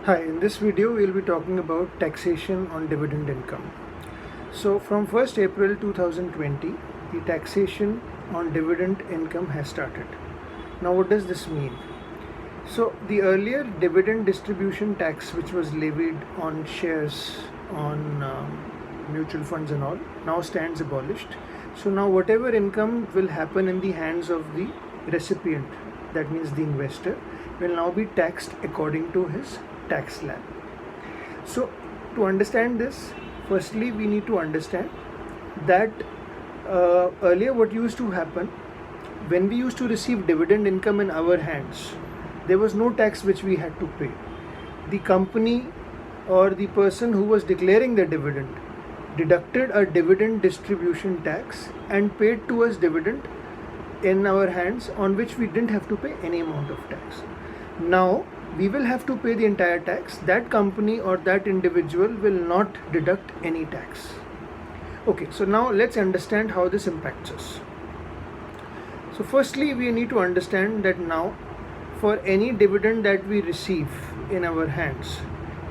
Hi, in this video we'll be talking about taxation on dividend income. So from 1st April 2020, the taxation on dividend income has started. Now what does this mean? So the earlier dividend distribution tax, which was levied on shares, on mutual funds and all, now stands abolished. So now whatever income will happen in the hands of the recipient, that means the investor, will now be taxed according to his tax slab. So to understand this, firstly we need to understand that earlier what used to happen, when we used to receive dividend income in our hands, there was no tax which we had to pay. The company or the person who was declaring the dividend deducted a dividend distribution tax and paid to us dividend in our hands, on which we didn't have to pay any amount of tax. Now we will have to pay the entire tax. That company or that individual will not deduct any tax. Okay, so now let's understand how this impacts us. So firstly, we need to understand that now for any dividend that we receive in our hands,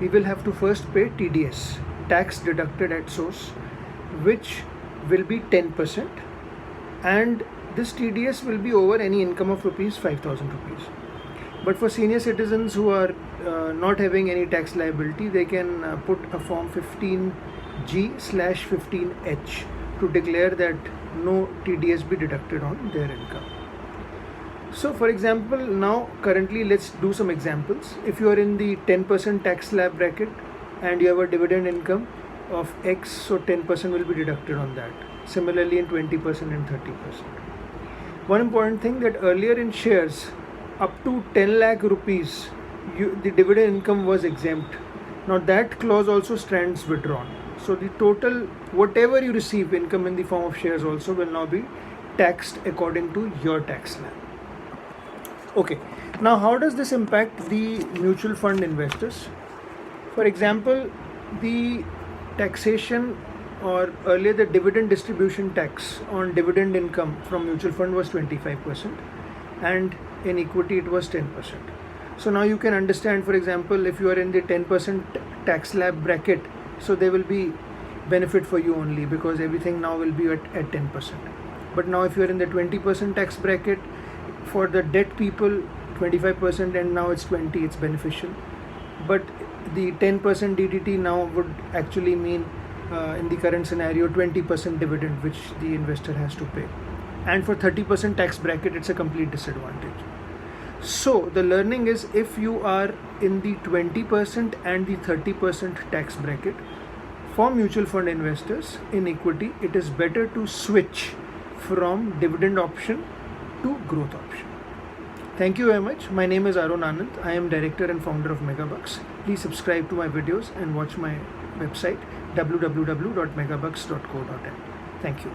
we will have to first pay TDS, tax deducted at source, which will be 10%, and this TDS will be over any income of rupees 5,000 rupees. But for senior citizens who are not having any tax liability, they can put a form 15G/15H to declare that no TDS be deducted on their income. So for example, now currently let's do some examples. If you are in the 10% tax slab bracket and you have a dividend income of X, so 10% will be deducted on that. Similarly in 20% and 30%. One important thing, that earlier in shares, up to 10 lakh rupees, the dividend income was exempt. Now that clause also stands withdrawn. So the total, whatever you receive income in the form of shares also, will now be taxed according to your tax slab. Okay, now how does this impact the mutual fund investors? For example, the taxation, or earlier the dividend distribution tax on dividend income from mutual fund was 25%, and in equity it was 10%. So now you can understand, for example, if you are in the 10% tax slab bracket, so there will be benefit for you only, because everything now will be at 10%. But now if you are in the 20% tax bracket, for the debt people 25%, and now it's 20, it's beneficial. But the 10% DDT now would actually mean in the current scenario 20% dividend which the investor has to pay. And for 30% tax bracket, it's a complete disadvantage. So the learning is, if you are in the 20% and the 30% tax bracket, for mutual fund investors in equity, it is better to switch from dividend option to growth option. Thank you very much. My name is Arun Anand. I am director and founder of Megabucks. Please subscribe to my videos and watch my website www.megabucks.co.in. Thank you.